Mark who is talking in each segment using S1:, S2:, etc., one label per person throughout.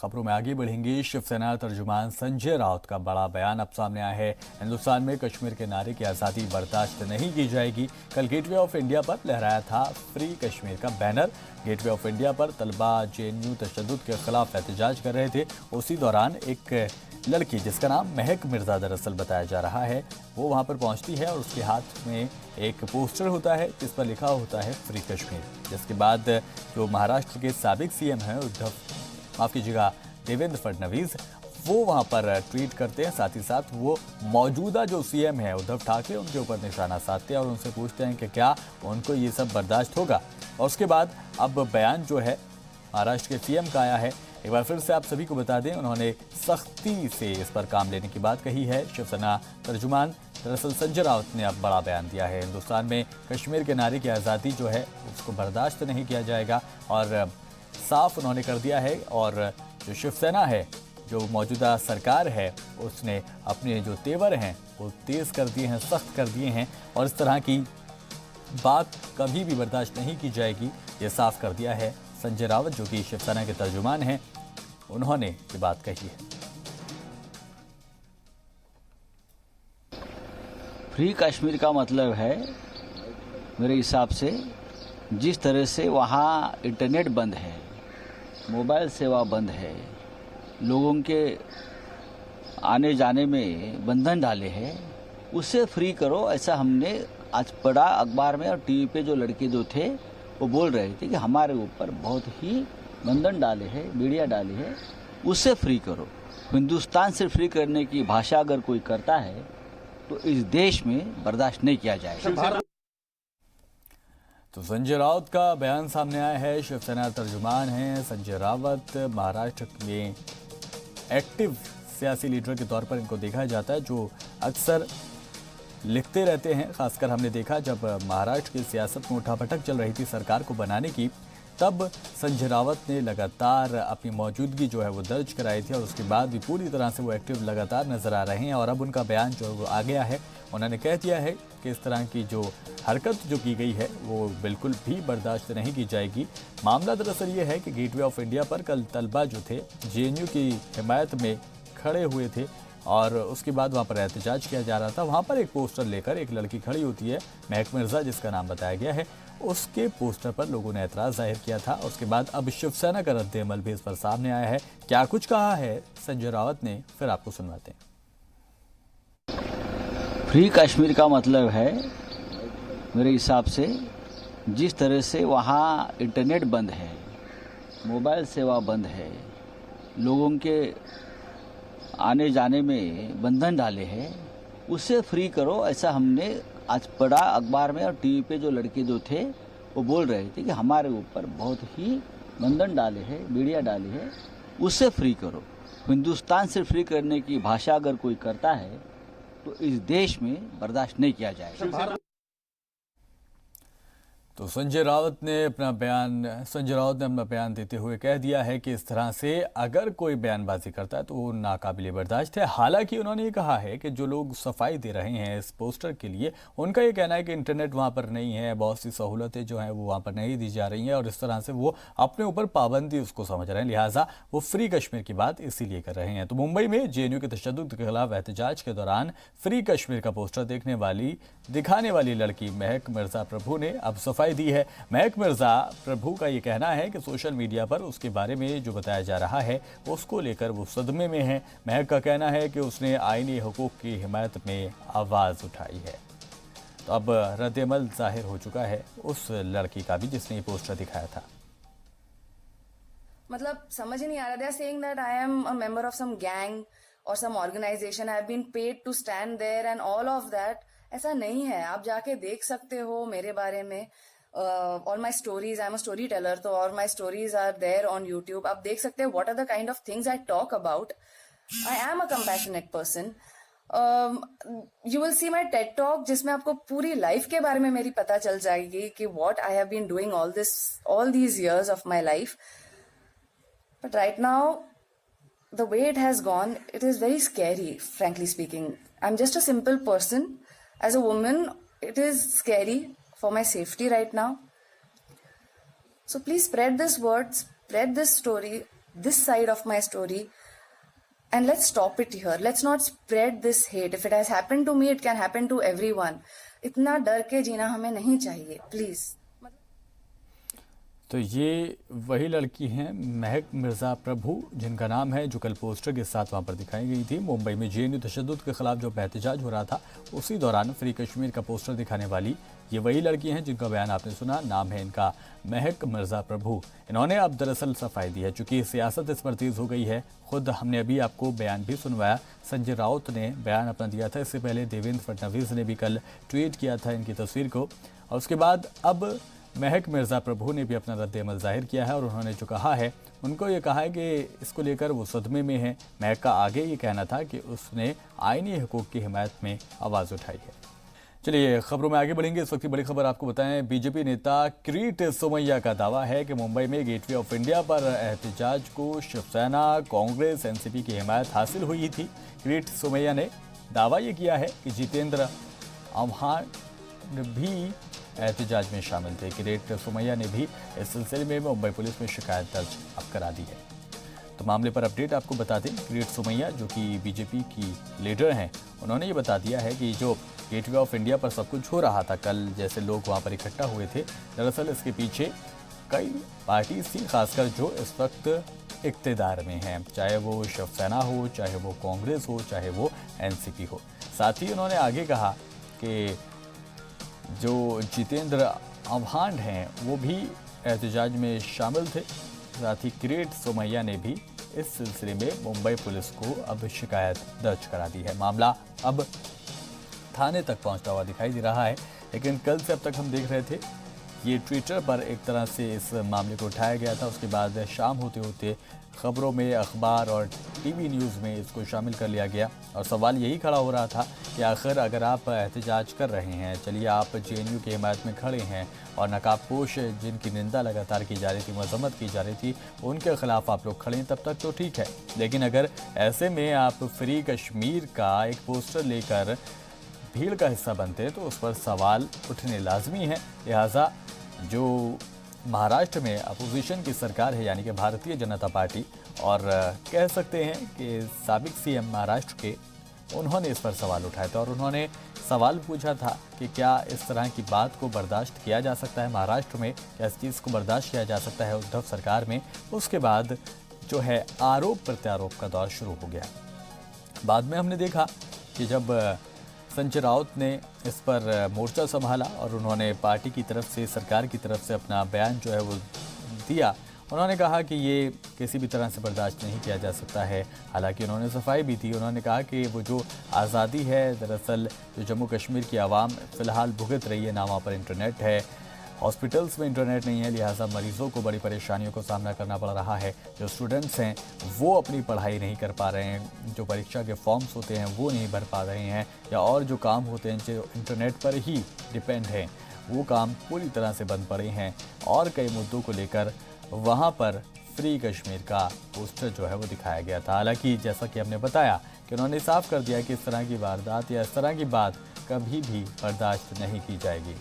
S1: खबरों में आगे बढ़ेंगे। शिवसेना तर्जुमान संजय राउत का बड़ा बयान अब सामने आया है। हिंदुस्तान में कश्मीर के नारे की आज़ादी बर्दाश्त नहीं की जाएगी। कल गेटवे ऑफ इंडिया पर लहराया था फ्री कश्मीर का बैनर। गेटवे ऑफ इंडिया पर तलबा जेएनयू तशद्दुद के खिलाफ एहतजाज कर रहे थे। उसी दौरान एक लड़की जिसका नाम महक मिर्जा दरअसल बताया जा रहा है, वो वहां पर पहुंचती है और उसके हाथ में एक पोस्टर होता है जिस पर लिखा होता है फ्री कश्मीर। जिसके बाद जो महाराष्ट्र के साबिक सीएम हैं माफ कीजिएगा देवेंद्र फडणवीस, वो वहां पर ट्वीट करते हैं। साथ ही साथ वो मौजूदा जो सीएम है उद्धव ठाकरे, उनके ऊपर निशाना साधते हैं और उनसे पूछते हैं कि क्या उनको ये सब बर्दाश्त होगा। और उसके बाद अब बयान जो है महाराष्ट्र के सीएम का आया है। एक बार फिर से आप सभी को बता दें, उन्होंने सख्ती से इस पर काम लेने की बात कही है। शिवसेना तर्जुमान दरअसल संजय राउत ने अब बड़ा बयान दिया है। हिंदुस्तान में कश्मीर के नारे की आज़ादी जो है उसको बर्दाश्त नहीं किया जाएगा और साफ उन्होंने कर दिया है। और जो शिवसेना है, जो मौजूदा सरकार है, उसने अपने जो तेवर हैं वो तेज़ कर दिए हैं, सख्त कर दिए हैं और इस तरह की बात कभी भी बर्दाश्त नहीं की जाएगी, ये साफ कर दिया है संजय राउत, जो कि शिवसेना के तर्जुमान हैं। उन्होंने ये बात कही है।
S2: फ्री कश्मीर का मतलब है मेरे हिसाब से जिस तरह से वहाँ इंटरनेट बंद है, मोबाइल सेवा बंद है, लोगों के आने जाने में बंधन डाले हैं, उसे फ्री करो। ऐसा हमने आज पढ़ा अखबार में और टीवी पे जो लड़के जो थे वो बोल रहे थे कि हमारे ऊपर बहुत ही बंधन डाले हैं, मीडिया डाली है, उसे फ्री करो। हिंदुस्तान से फ्री करने की भाषा अगर कोई करता है तो इस देश में बर्दाश्त नहीं किया जाएगा।
S1: तो संजय राउत का बयान सामने आया है। शिवसेना तर्जुमान हैं संजय रावत। महाराष्ट्र में एक्टिव सियासी लीडर के तौर पर इनको देखा जाता है, जो अक्सर लिखते रहते हैं। खासकर हमने देखा जब महाराष्ट्र की सियासत में उठापटक चल रही थी सरकार को बनाने की, तब संजय रावत ने लगातार अपनी मौजूदगी जो है वो दर्ज कराई थी और उसके बाद भी पूरी तरह से वो एक्टिव लगातार नजर आ रहे हैं। और अब उनका बयान जो है वो आ गया है। उन्होंने कह दिया है कि इस तरह की जो हरकत जो की गई है वो बिल्कुल भी बर्दाश्त नहीं की जाएगी। मामला दरअसल ये है कि गेटवे ऑफ इंडिया पर कल तलबा जो थे जेएनयू की हिमायत में खड़े हुए थे और उसके बाद वहाँ पर एहतजाज किया जा रहा था। वहाँ पर एक पोस्टर लेकर एक लड़की खड़ी होती है, महक मिर्जा जिसका नाम बताया गया है। उसके पोस्टर पर लोगों ने एतराज़ जाहिर किया था। उसके बाद अब शिवसेना का रद्द अमल भी इस पर सामने आया है। क्या कुछ कहा है संजय रावत ने, फिर आपको सुनवाते हैं।
S2: फ्री कश्मीर का मतलब है मेरे हिसाब से जिस तरह से वहाँ इंटरनेट बंद है, मोबाइल सेवा बंद है, लोगों के आने जाने में बंधन डाले हैं, उसे फ्री करो। ऐसा हमने आज पढ़ा अखबार में और टीवी पे जो लड़के जो थे वो बोल रहे थे कि हमारे ऊपर बहुत ही बंधन डाले हैं, मीडिया डाली है, उसे फ्री करो। हिंदुस्तान से फ्री करने की भाषा अगर कोई करता है तो इस देश में बर्दाश्त नहीं किया जाएगा।
S1: तो संजय रावत ने अपना बयान देते हुए कह दिया है कि इस तरह से अगर कोई बयानबाजी करता है तो वो नाकाबिले बर्दाश्त है। हालांकि उन्होंने ये कहा है कि जो लोग सफाई दे रहे हैं इस पोस्टर के लिए, उनका ये कहना है कि इंटरनेट वहाँ पर नहीं है, बहुत सी सहूलतें जो हैं वो वहाँ पर नहीं दी जा रही हैं और इस तरह से वो अपने ऊपर पाबंदी उसको समझ रहे हैं, लिहाजा वो फ्री कश्मीर की बात इसीलिए कर रहे हैं। तो मुंबई में जेएनयू के तशद्दुद के खिलाफ एहतजाज के दौरान फ्री कश्मीर का पोस्टर दिखाने वाली लड़की महक मिर्जा प्रभु ने अब सफाई दी है। महक मिर्जा प्रभु का ये कहना है कि सोशल मीडिया पर उसके बारे में जो बताया जा रहा है उसको लेकर वो सदमे में है। महक का कहना है कि उसने आईनी हुकूक की हिमायत में आवाज उठाई है। तो अब रद्द-ए-अमल जाहिर हो चुका है उस लड़की का भी जिसने ये पोस्टर दिखाया था।
S3: मतलब समझ ही नहीं आ रहा। They are saying that I am a member of some gang और some organisation, I have been paid to stand there and all of that. ऐसा नहीं है, आप जाके देख सकते हो मेरे बारे में। All my stories, I am a storyteller, तो all my stories are there on YouTube. आप देख सकते हो what are the kind of things I talk about. I am a compassionate person. You will see my TED talk जिसमें आपको पूरी life के बारे में मेरी पता चल जाएगी कि what I have been doing all these years of my life. But right now the way it has gone, it is very scary, frankly speaking. I'm just a simple person. As a woman, it is scary for my safety right now. So please spread this word, spread this story. this side of my story. And let's stop it here. Let's not spread this hate. If it has happened to me, it can happen to everyone. इतना डर के जीना हमें नहीं चाहिए, please.
S1: तो ये वही लड़की हैं महक मिर्जा प्रभु, जिनका नाम है, जो कल पोस्टर के साथ वहां पर दिखाई गई थी। मुंबई में जेएनयू तशद्दुद के खिलाफ जो एहतजाज हो रहा था, उसी दौरान फ्री कश्मीर का पोस्टर दिखाने वाली ये वही लड़की हैं जिनका बयान आपने सुना। नाम है इनका महक मिर्जा प्रभु। इन्होंने अब दरअसल सफाई दी है, चूंकि सियासत इस पर तेज हो गई है। खुद हमने अभी आपको बयान भी सुनवाया। संजय राउत ने बयान अपना दिया था। इससे पहले देवेंद्र फडणवीस ने भी कल ट्वीट किया था इनकी तस्वीर को, और उसके बाद अब महक मिर्जा प्रभु ने भी अपना रद्द-ए-अमल जाहिर किया है। और उन्होंने जो कहा है, उनको ये कहा है कि इसको लेकर वो सदमे में है। महक का आगे ये कहना था कि उसने आईनी हकूक़ की हिमायत में आवाज़ उठाई है। चलिए खबरों में आगे बढ़ेंगे। इस वक्त की बड़ी खबर आपको बताएं, बीजेपी नेता किरीट सोमैया का दावा है कि मुंबई में गेटवे ऑफ इंडिया पर एहतजाज को शिवसेना, कांग्रेस, एनसीपी की हिमायत हासिल हुई थी। किरीट सोमैया ने दावा ये किया है कि जितेंद्र आव्हाड भी एहतजाज में शामिल थे। किरीट सोमैया ने भी इस सिलसिले में मुंबई पुलिस में शिकायत दर्ज अब करा दी है। तो मामले पर अपडेट आपको बता दें, किरीट सोमैया जो कि बीजेपी की लीडर हैं, उन्होंने ये बता दिया है कि जो गेटवे ऑफ इंडिया पर सब कुछ हो रहा था, कल जैसे लोग वहाँ पर इकट्ठा हुए थे, दरअसल इसके पीछे कई पार्टीज थी, खासकर जो इस वक्त इक्तेदार में हैं, चाहे वो शिवसेना हो, चाहे वो कांग्रेस हो, चाहे वो एनसीपी हो। साथ ही उन्होंने आगे कहा कि जो जितेंद्र आव्हाड हैं वो भी एहतजाज में शामिल थे। साथ ही किरीट सोमैया ने भी इस सिलसिले में मुंबई पुलिस को अब शिकायत दर्ज करा दी है। मामला अब थाने तक पहुंचता हुआ दिखाई दे रहा है, लेकिन कल से अब तक हम देख रहे थे ये ट्विटर पर एक तरह से इस मामले को उठाया गया था। उसके बाद शाम होते होते खबरों में, अखबार और टीवी न्यूज़ में इसको शामिल कर लिया गया। और सवाल यही खड़ा हो रहा था कि आखिर अगर आप एहतजाज कर रहे हैं, चलिए आप जेएनयू की हिमायत में खड़े हैं और नकाबपोश जिनकी निंदा लगातार की जा रही थी, मजम्मत की जा रही थी, उनके खिलाफ आप लोग खड़े हैं, तब तक तो ठीक है। लेकिन अगर ऐसे में आप फ्री कश्मीर का एक पोस्टर लेकर भीड़ का हिस्सा बनते हैं तो उस पर सवाल उठने लाजमी है। लिहाजा जो महाराष्ट्र में अपोजिशन की सरकार है, यानी कि भारतीय जनता पार्टी, और कह सकते हैं कि साबिक सीएम महाराष्ट्र के, उन्होंने इस पर सवाल उठाया था। और उन्होंने सवाल पूछा था कि क्या इस तरह की बात को बर्दाश्त किया जा सकता है महाराष्ट्र में, क्या इस चीज़ को बर्दाश्त किया जा सकता है उद्धव सरकार में। उसके बाद जो है आरोप प्रत्यारोप का दौर शुरू हो गया। बाद में हमने देखा कि जब संजय राउत ने इस पर मोर्चा संभाला और उन्होंने पार्टी की तरफ से, सरकार की तरफ से अपना बयान जो है वो दिया, उन्होंने कहा कि ये किसी भी तरह से बर्दाश्त नहीं किया जा सकता है। हालांकि उन्होंने सफाई भी दी। उन्होंने कहा कि वो जो आज़ादी है, दरअसल जो जम्मू कश्मीर की आवाम फ़िलहाल भुगत रही है ना, वहाँ पर इंटरनेट है, हॉस्पिटल्स में इंटरनेट नहीं है, लिहाजा मरीजों को बड़ी परेशानियों को सामना करना पड़ रहा है। जो स्टूडेंट्स हैं वो अपनी पढ़ाई नहीं कर पा रहे हैं, जो परीक्षा के फॉर्म्स होते हैं वो नहीं भर पा रहे हैं, या और जो काम होते हैं जो इंटरनेट पर ही डिपेंड हैं, वो काम पूरी तरह से बंद पड़े हैं। और कई मुद्दों को लेकर वहाँ पर फ्री कश्मीर का पोस्टर जो है वो दिखाया गया था। हालांकि जैसा कि हमने बताया कि उन्होंने साफ कर दिया कि इस तरह की वारदात या इस तरह की बात कभी भी बर्दाश्त नहीं की जाएगी।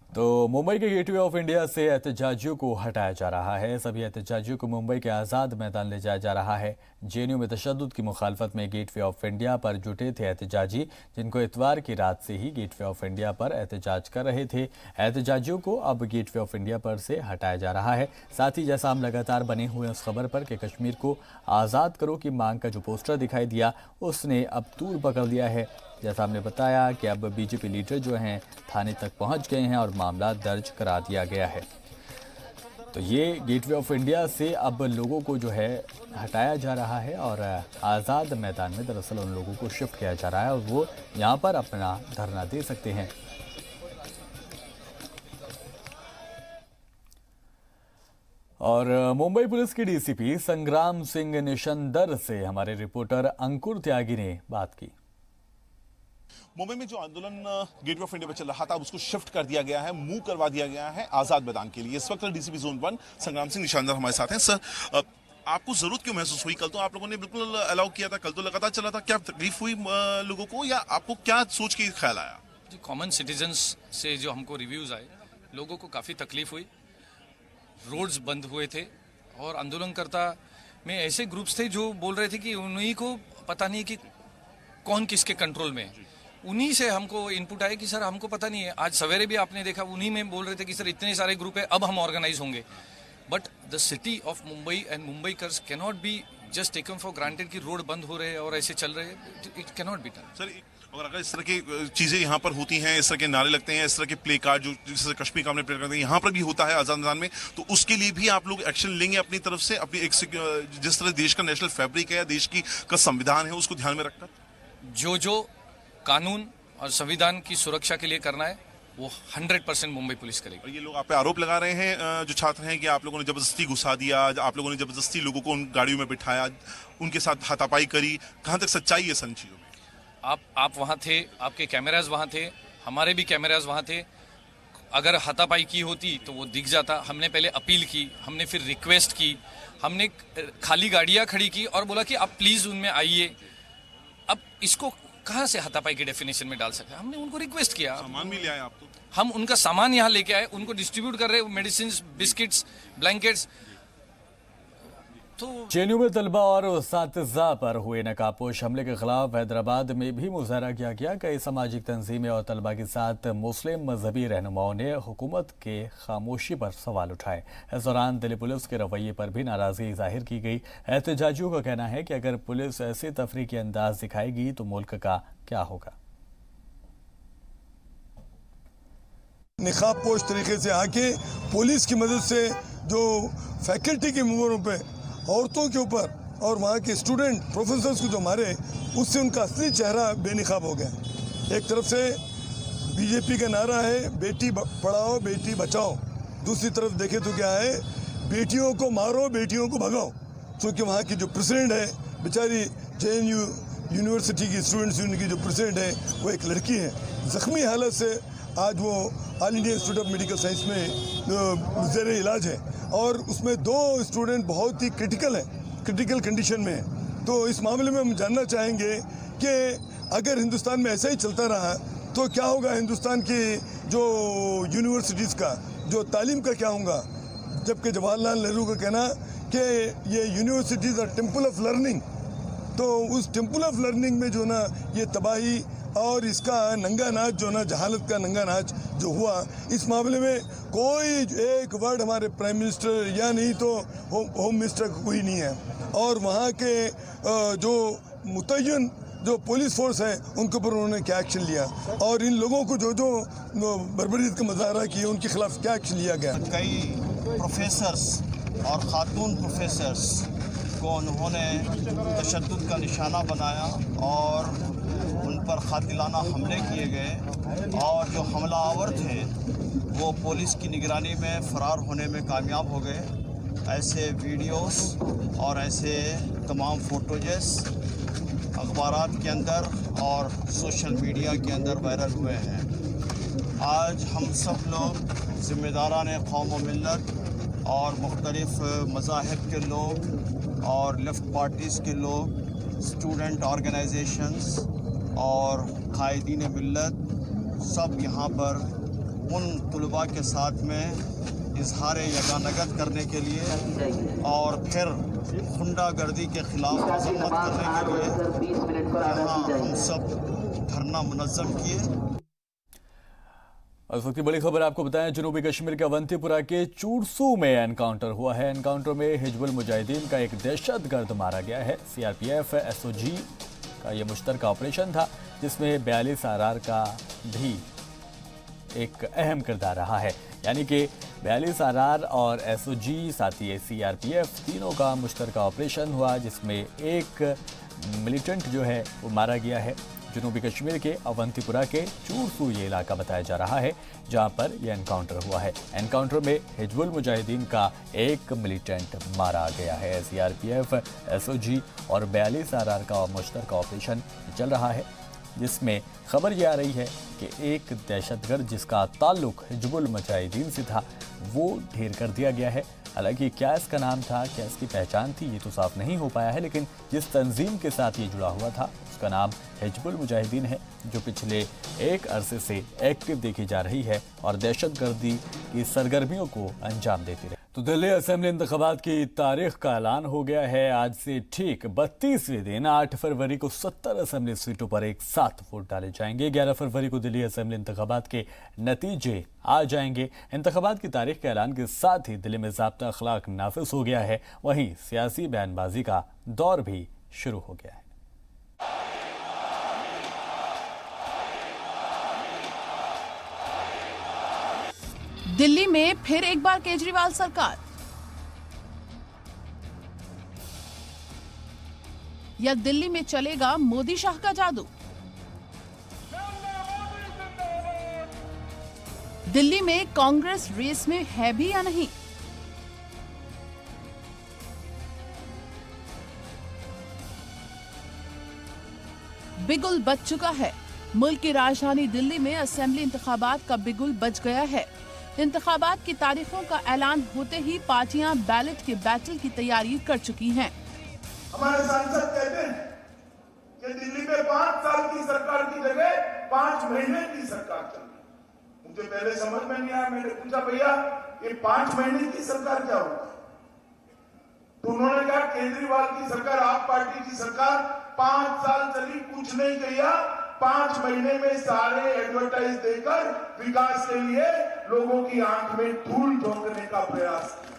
S1: तो मुंबई के गेटवे ऑफ इंडिया से एहतजाजियों को हटाया जा रहा है। सभी एहतजाजियों को मुंबई के आज़ाद मैदान ले जाया जा रहा है। जेएनयू में तशद्दुद की मुखालफत में गेटवे ऑफ इंडिया पर जुटे थे एहतजाजी, जिनको इतवार की रात से ही गेटवे ऑफ इंडिया पर एहतजाज कर रहे थे। एहतजाजियों को अब गेटवे ऑफ इंडिया पर से हटाया जा रहा है। साथ ही जैसा हम लगातार बने हुए उस खबर पर कि कश्मीर को आज़ाद करो की मांग का जो पोस्टर दिखाई दिया, उसने अब तूल पकड़ लिया है। जैसा हमने बताया कि अब बीजेपी लीडर जो हैं थाने तक पहुंच गए हैं और मामला दर्ज करा दिया गया है। तो ये गेटवे ऑफ इंडिया से अब लोगों को जो है हटाया जा रहा है और आज़ाद मैदान में दरअसल उन लोगों को शिफ्ट किया जा रहा है और वो यहाँ पर अपना धरना दे सकते हैं। और मुंबई पुलिस के डीसीपी संग्राम सिंह निशंदर से हमारे रिपोर्टर अंकुर त्यागी ने बात की।
S4: मुंबई में जो आंदोलन गेटवे ऑफ इंडिया पर चल रहा था, उसको शिफ्ट कर दिया गया है, मूव करवा दिया गया है आजाद मैदान के लिए। इस वक्त डीसीपी जोन 1 संग्राम सिंह निशानदार हमारे साथ हैं। सर, आपको जरूरत क्यों महसूस हुई? कल तो आप लोगों ने बिल्कुल अलाउ किया था, कल तो लगातार चला था, क्या तकलीफ हुई लोगों को, या आपको क्या सोच के ख्याल आया?
S5: जी, कॉमन सिटीजन्स से जो हमको रिव्यूज आए, लोगों को काफ़ी तकलीफ हुई। रोड्स बंद हुए थे और आंदोलनकर्ता में ऐसे ग्रुप्स थे जो बोल रहे थे कि उन्हीं को पता नहीं कि कौन किसके कंट्रोल में है। उन्हीं से हमको इनपुट आया कि सर हमको पता नहीं है। आज सवेरे भी आपने देखा उन्हीं में बोल रहे थे कि सर इतने सारे ग्रुप है, अब हम ऑर्गेनाइज होंगे। But the city of Mumbai and Mumbaikars can not be just taken for granted कि रोड बंद हो रहे हैं और ऐसे चल रहे हैं। It can not be done.
S4: Sir और अगर इस तरह की चीजें यहाँ पर होती हैं, इस तरह के नारे लगते हैं, इस तरह के प्ले कार्ड जो जिस कश्मीर का हमने प्ले करते हैं यहाँ पर भी होता है आजाद मैदान में, तो उसके लिए भी आप लोग एक्शन लेंगे अपनी तरफ से, अपनी एक जिस तरह देश का नेशनल फैब्रिक है या देश की का संविधान है उसको ध्यान में रखकर
S5: जो कानून और संविधान की सुरक्षा के लिए करना है वो 100% मुंबई पुलिस करेगी।
S4: और ये लोग आप पे आरोप लगा रहे हैं जो छात्र हैं कि आप लोगों ने जबरदस्ती घुसा दिया, आप लोगों ने जबरदस्ती लोगों को उन गाड़ियों में बिठाया, उनके साथ हाथापाई करी, कहां तक सच्चाई है इन चीजों में?
S5: आप वहाँ थे, आपके कैमराज वहाँ थे, हमारे भी कैमराज वहाँ थे। अगर हाथापाई की होती तो वो दिख जाता। हमने पहले अपील की, हमने फिर रिक्वेस्ट की, हमने खाली गाड़ियाँ खड़ी की और बोला कि आप प्लीज़ उनमें आइए। अब इसको कहाँ से हाथापाई के डेफिनेशन में डाल सकते हैं? हमने उनको रिक्वेस्ट किया।
S4: सामान भी ले आए आप तो?
S5: हम उनका सामान यहाँ लेके आए, उनको डिस्ट्रीब्यूट कर रहे, मेडिसिन, बिस्किट्स, ब्लैंकेट्स। तो
S1: जेएनयू में तलबा और उस्तातिज़ा पर हुए नकाबपोश हमले के खिलाफ हैदराबाद में भी मुजाहरा किया गया। कई सामाजिक तंजीमें और तलबा के साथ मुस्लिम मजहबी रहनुमाओं ने हुकूमत के खामोशी पर सवाल उठाए। इस दौरान दिल्ली पुलिस के रवैये पर भी नाराजगी जाहिर की गई। एहतजाजियों का कहना है कि अगर पुलिस ऐसे तफरीकी अंदाज दिखाएगी तो मुल्क का क्या होगा।
S6: निकाबपोश तरीके से आके पुलिस की मदद से जो फैकल्टी के मेंबरों पे, औरतों के ऊपर और वहाँ के स्टूडेंट प्रोफेसर्स को जो मारे, उससे उनका असली चेहरा बेनकाब हो गया। एक तरफ से बीजेपी का नारा है बेटी पढ़ाओ बेटी बचाओ, दूसरी तरफ देखे तो क्या है, बेटियों को मारो बेटियों को भगाओ। क्योंकि वहाँ की जो प्रेसिडेंट है बेचारी जेएनयू यूनिवर्सिटी की स्टूडेंट्स यूनियन की जो प्रेसिडेंट है वो एक लड़की है, जख्मी हालत से आज वो all India institute of medical science में ज़ेर इलाज है और उसमें 2 स्टूडेंट बहुत ही क्रिटिकल कंडीशन में है। तो इस मामले में हम जानना चाहेंगे कि अगर हिंदुस्तान में ऐसा ही चलता रहा तो क्या होगा हिंदुस्तान की जो यूनिवर्सिटीज़ का जो तालीम का क्या होगा। जबकि जवाहरलाल नेहरू का कहना कि ये universities are temple of learning, तो उस टेम्पल ऑफ लर्निंग में जो ना ये तबाही और इसका नंगा नाच जो ना जहालत का नंगा नाच जो हुआ, इस मामले में कोई एक वर्ड हमारे प्राइम मिनिस्टर या नहीं तो होम मिनिस्टर का कोई नहीं है। और वहाँ के जो मुतय्यन जो पुलिस फोर्स है उनके ऊपर उन्होंने क्या एक्शन लिया और इन लोगों को जो बर्बरीत का मुजाहरा किया उनके खिलाफ क्या एक्शन लिया गया।
S7: कई प्रोफेसर्स और खातून प्रोफेसर्स को उन्होंने तशद्दुद का निशाना बनाया और उन पर कातिलाना हमले किए गए और जो हमलावर थे वो पुलिस की निगरानी में फ़रार होने में कामयाब हो गए। ऐसे वीडियोस और ऐसे तमाम फोटोजेस अखबारात के अंदर और सोशल मीडिया के अंदर वायरल हुए हैं। आज हम सब लोग ज़िम्मेदारान कौम व मिल्लत और मुख्तलिफ़ मज़ाहिब के लोग और लेफ़्ट पार्टीज़ के लोग, स्टूडेंट ऑर्गेनाइजेशंस और कायदीन मिल्लत सब यहाँ पर उन तलबा के साथ में इजहार यगानगत करने के लिए और फिर गुंडागर्दी के ख़िलाफ़ मज़म्मत करने के लिए यहाँ हम सब धरना मुनज़्ज़म किए।
S1: इस वक्त की बड़ी खबर आपको बताएं, जनूबी कश्मीर के अवंतीपुरा के चूरसू में एनकाउंटर हुआ है। एनकाउंटर में हिजबुल मुजाहिदीन का एक दहशतगर्द मारा गया है। सीआरपीएफ एसओजी का यह मुश्तरका ऑपरेशन था जिसमें 42 आरआर का भी एक अहम किरदार रहा है। यानी कि 42 आरआर और एसओजी साथ ही सीआरपीएफ तीनों का मुश्तरका ऑपरेशन हुआ जिसमें एक मिलिटेंट जो है वो मारा गया है। जनूबी कश्मीर के अवंतीपुरा के चूरसू ये इलाका बताया जा रहा है जहां पर यह एनकाउंटर हुआ है। एनकाउंटर में हिजबुल मुजाहिदीन का एक मिलिटेंट मारा गया है। सीआरपीएफ, एसओजी और 42 आरआर का मुश्तरका ऑपरेशन चल रहा है जिसमें खबर ये आ रही है कि एक दहशतगर्द जिसका ताल्लुक हिजबुल मुजाहिदीन से था वो ढेर कर दिया गया है। हालांकि क्या इसका नाम था, क्या इसकी पहचान थी, ये तो साफ नहीं हो पाया है, लेकिन जिस तंजीम के साथ ये जुड़ा हुआ था उसका नाम हिजबुल मुजाहिदीन है जो पिछले एक अरसे से एक्टिव देखी जा रही है और दहशतगर्दी की सरगर्मियों को अंजाम देती रही। तो दिल्ली असेंबली इंतखाबात की तारीख का ऐलान हो गया है। आज से ठीक 32वें दिन 8 फरवरी को 70 असेंबली सीटों पर एक साथ वोट डाले जाएंगे। 11 फरवरी को दिल्ली असेंबली इंतखाबात के नतीजे आ जाएंगे। इंतखाबात की तारीख के ऐलान के साथ ही दिल्ली में ज़ाब्ता अखलाक नाफिज हो गया है। वहीं सियासी बयानबाजी का दौर भी शुरू हो गया है।
S8: दिल्ली में फिर एक बार केजरीवाल सरकार, या दिल्ली में चलेगा मोदी शाह का जादू? दिल्ली में कांग्रेस रेस में है भी या नहीं? बिगुल बज चुका है। मुल्क की राजधानी दिल्ली में असेंबली इंतखाबात का बिगुल बज गया है। इंतखाबात की तारीखों का ऐलान होते ही पार्टियां बैलेट के बैटल की तैयारी कर चुकी हैं।
S9: हमारे सांसद कहते हैं कि दिल्ली में 5 साल की सरकार की जगह 5 महीने की सरकार चल रही। मुझे पहले समझ में नहीं आया। मैंने पूछा भैया ये 5 महीने की सरकार क्या होता है? तो उन्होंने कहा केजरीवाल की सरकार, आप पार्टी की सरकार 5 साल चली, कुछ नहीं किया। 5 महीने में सारे एडवर्टाइज देकर विकास के लिए लोगों की आंख में धूल झोंकने का प्रयास किया।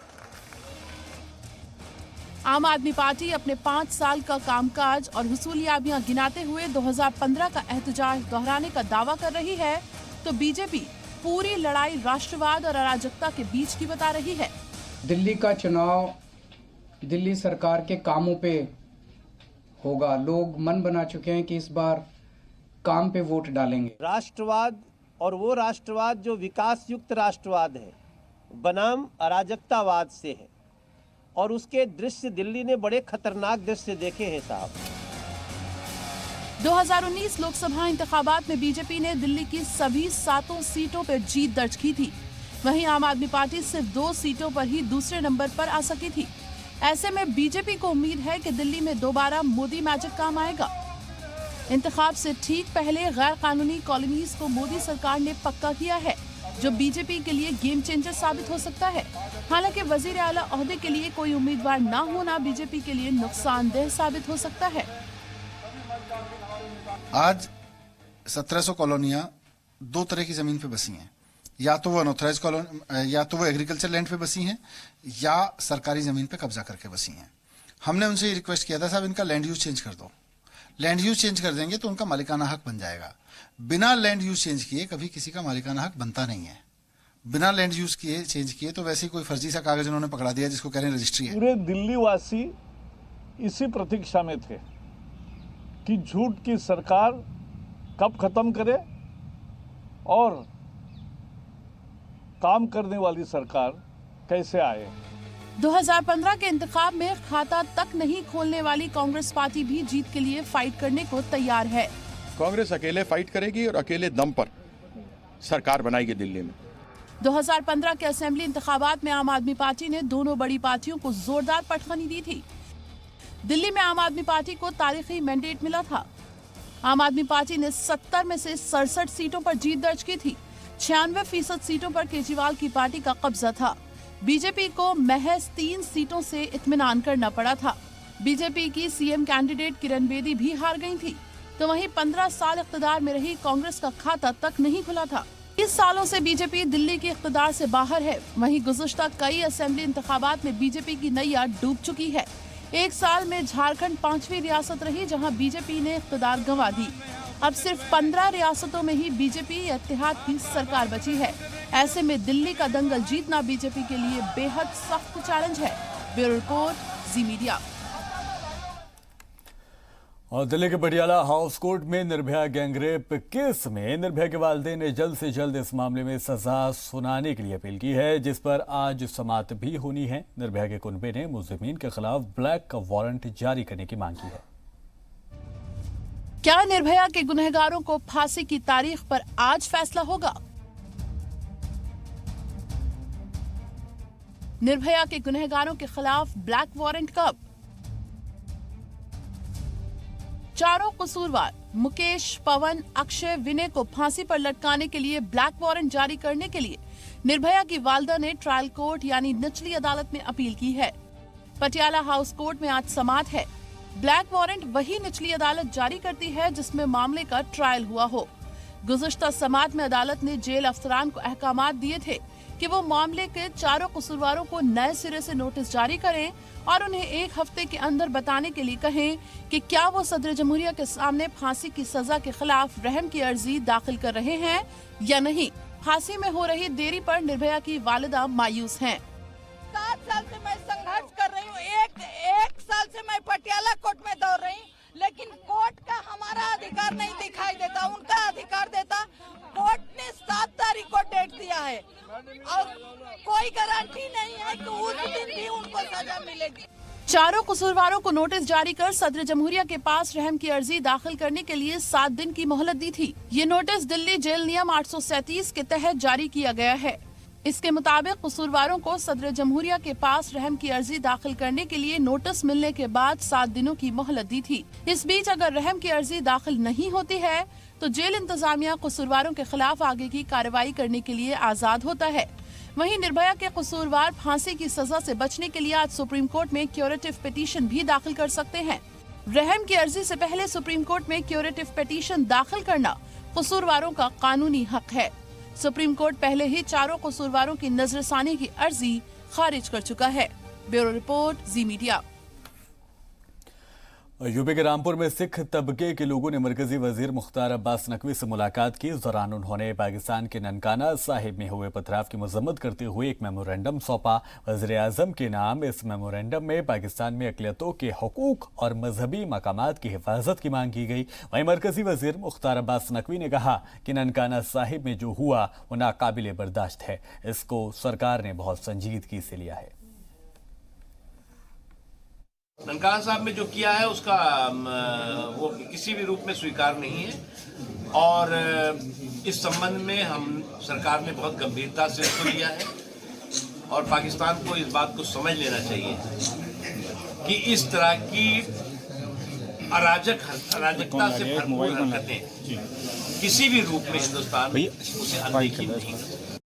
S8: आम आदमी पार्टी अपने 5 साल का कामकाज और हुसूलियाबियां गिनाते हुए 2015 का एहतजाज दोहराने का दावा कर रही है, तो बीजेपी पूरी लड़ाई राष्ट्रवाद और अराजकता के बीच की बता रही है।
S10: दिल्ली का चुनाव दिल्ली सरकार के कामों पे होगा। लोग मन बना चुके हैं कि इस बार काम पे वोट डालेंगे।
S11: राष्ट्रवाद, और वो राष्ट्रवाद जो विकास युक्त राष्ट्रवाद है, बनाम अराजकतावाद से है। और उसके दृश्य दिल्ली ने बड़े खतरनाक दृश्य देखे हैं साहब।
S8: 2019 लोकसभा इंतखाबात में बीजेपी ने दिल्ली की सभी 7 सीटों पर जीत दर्ज की थी। वहीं आम आदमी पार्टी सिर्फ 2 सीटों पर ही दूसरे नंबर पर आ सकी थी। ऐसे में बीजेपी को उम्मीद है कि दिल्ली में दोबारा मोदी मैजिक काम आएगा। इंतखाब से ठीक पहले गैर कानूनी कॉलोनीज को मोदी सरकार ने पक्का किया है, जो बीजेपी के लिए गेम चेंजर साबित हो सकता है। हालांकि वजीर आला ओहदे के लिए कोई उम्मीदवार न होना बीजेपी के लिए नुकसानदेह साबित हो सकता है।
S12: आज 1700 कॉलोनियां 2 तरह की जमीन पे बसी हैं। या तो वो अनऑथराइज कॉलोनी, या तो वो एग्रीकल्चर लैंड पे बसी हैं, या सरकारी जमीन पे कब्जा करके बसी हैं। हमने उनसे ये रिक्वेस्ट किया था, साहब इनका लैंड यूज चेंज कर दो। लैंड यूज चेंज कर देंगे तो उनका मालिकाना हक बन जाएगा। बिना लैंड यूज चेंज किए कभी किसी का मालिकाना हक बनता नहीं है। बिना लैंड यूज किए चेंज किए तो वैसे ही कोई फर्जी सा कागज उन्होंने पकड़ा दिया जिसको कह रहे हैं रजिस्ट्री है।
S13: पूरे दिल्ली वासी इसी प्रतीक्षा में थे कि झूठ की सरकार कब खत्म करे और काम करने वाली सरकार कैसे आए।
S8: 2015 के इंतखाब में खाता तक नहीं खोलने वाली कांग्रेस पार्टी भी जीत के लिए फाइट करने को तैयार है।
S14: कांग्रेस अकेले फाइट करेगी और अकेले दम पर सरकार बनाएगी दिल्ली में।
S8: 2015 के असेंबली इंतखाबात में आम आदमी पार्टी ने दोनों बड़ी पार्टियों को जोरदार पटखनी दी थी। दिल्ली में आम आदमी पार्टी को तारीखी मैंडेट मिला था। आम आदमी पार्टी ने 70 में से 67 सीटों पर जीत दर्ज की थी। 96% सीटों पर केजरीवाल की पार्टी का कब्जा था। बीजेपी को महज 3 सीटों से इत्मीनान करना पड़ा था। बीजेपी की सीएम कैंडिडेट किरण बेदी भी हार गई थी, तो वहीं 15 साल इख्तिदार में रही कांग्रेस का खाता तक नहीं खुला था। 20 सालों से बीजेपी दिल्ली के इख्तिदार से बाहर है। वहीं गुज़श्ता कई असेंबली इंतखाबात में बीजेपी की नैया डूब चुकी है। एक साल में झारखंड 5वीं रियासत रही जहां बीजेपी ने इख्तिदार गंवा दी। अब सिर्फ 15 रियासतों में ही बीजेपी या इत्तेहाद की सरकार बची है। ऐसे में दिल्ली का दंगल जीतना बीजेपी के लिए बेहद सख्त चैलेंज है। ब्यूरो रिपोर्ट, जी मीडिया।
S1: और दिल्ली के पटियाला हाउस कोर्ट में निर्भया गैंगरेप केस में निर्भया के वालिदैन ने जल्द से जल्द इस मामले में सजा सुनाने के लिए अपील की है, जिस पर आज समाअत भी होनी है। निर्भया के कुनबे ने मुलजिमीन के खिलाफ ब्लैक वारंट जारी करने की मांग की है।
S8: क्या निर्भया के गुनहगारों को फांसी की तारीख पर आज फैसला होगा? निर्भया के गुनहगारों के खिलाफ ब्लैक वारंट कब? चारों कसूरवार मुकेश, पवन, अक्षय, विनय को फांसी पर लटकाने के लिए ब्लैक वारंट जारी करने के लिए निर्भया की वालिदा ने ट्रायल कोर्ट यानी निचली अदालत में अपील की है। पटियाला हाउस कोर्ट में आज समाअत है। ब्लैक वारंट वही निचली अदालत जारी करती है जिसमें मामले का ट्रायल हुआ हो। गुज़िश्ता समाअत में अदालत ने जेल अफसरान को अहकामात दिए थे कि वो मामले के चारों कसूरवारों को नए सिरे से नोटिस जारी करें और उन्हें 1 हफ्ते के अंदर बताने के लिए कहें कि क्या वो सदर जमहूरिया के सामने फांसी की सजा के खिलाफ रहम की अर्जी दाखिल कर रहे हैं या नहीं। फांसी में हो रही देरी पर निर्भया की वालिदा मायूस हैं।
S15: 7 साल से मैं संघर्ष कर रही हूँ, एक साल से मैं पटियाला कोर्ट में दौड़ रही हूँ, लेकिन कोर्ट का हमारा अधिकार नहीं दिखाई देता, उनका अधिकार देता। कोर्ट ने 7 तारीख को डेट दिया है और कोई गारंटी नहीं है कि उस दिन भी उनको सजा मिलेगी।
S8: चारों कसूरवारों को नोटिस जारी कर सदर जमहूरिया के पास रहम की अर्जी दाखिल करने के लिए 7 दिन की मोहलत दी थी। ये नोटिस दिल्ली जेल नियम 837 के तहत जारी किया गया है। इसके मुताबिक कसूरवारों को सदर जमहूरिया के पास रहम की अर्जी दाखिल करने के लिए नोटिस मिलने के बाद 7 दिनों की मोहलत दी थी। इस बीच अगर रहम की अर्जी दाखिल नहीं होती है तो जेल इंतजामिया कसूरवारों के खिलाफ आगे की कार्रवाई करने के लिए आजाद होता है। वहीं निर्भया के कसूरवार फांसी की सजा से बचने के लिए आज सुप्रीम कोर्ट में क्यूरेटिव पिटीशन भी दाखिल कर सकते हैं। रहम की अर्जी से पहले सुप्रीम कोर्ट में क्यूरेटिव पिटीशन दाखिल करना कसूरवारों का कानूनी हक है। सुप्रीम कोर्ट पहले ही चारों कसूरवारों की नजरसानी की अर्जी खारिज कर चुका है। ब्यूरो रिपोर्ट, जी मीडिया।
S1: यूपी के रामपुर में सिख तबके के लोगों ने मरकजी वजीर मुख्तार अब्बास नकवी से मुलाकात की। इस दौरान उन्होंने पाकिस्तान के ननकाना साहिब में हुए पथराव की मजम्मत करते हुए एक मेमोरेंडम सौंपा। वज़ीर आज़म के नाम इस मेमोरेंडम में पाकिस्तान में अक़लियतों के हुकूक और मजहबी मकामात की हिफाजत की मांग की गई। वहीं मरकजी वजीर मुख्तार अब्बास नकवी ने कहा कि ननकाना साहिब में जो हुआ वो नाकाबिले बर्दाश्त है। इसको सरकार ने बहुत संजीदगी से लिया है।
S16: ननकाना साहब में जो किया है उसका वो किसी भी रूप में स्वीकार नहीं है और इस संबंध में हम सरकार ने बहुत गंभीरता से इसको लिया है और पाकिस्तान को इस बात को समझ लेना चाहिए कि इस तरह की अराजकता से भरपूर हरकतें किसी भी रूप में हिंदुस्तान उसे अनदेखी नहीं कर सकता।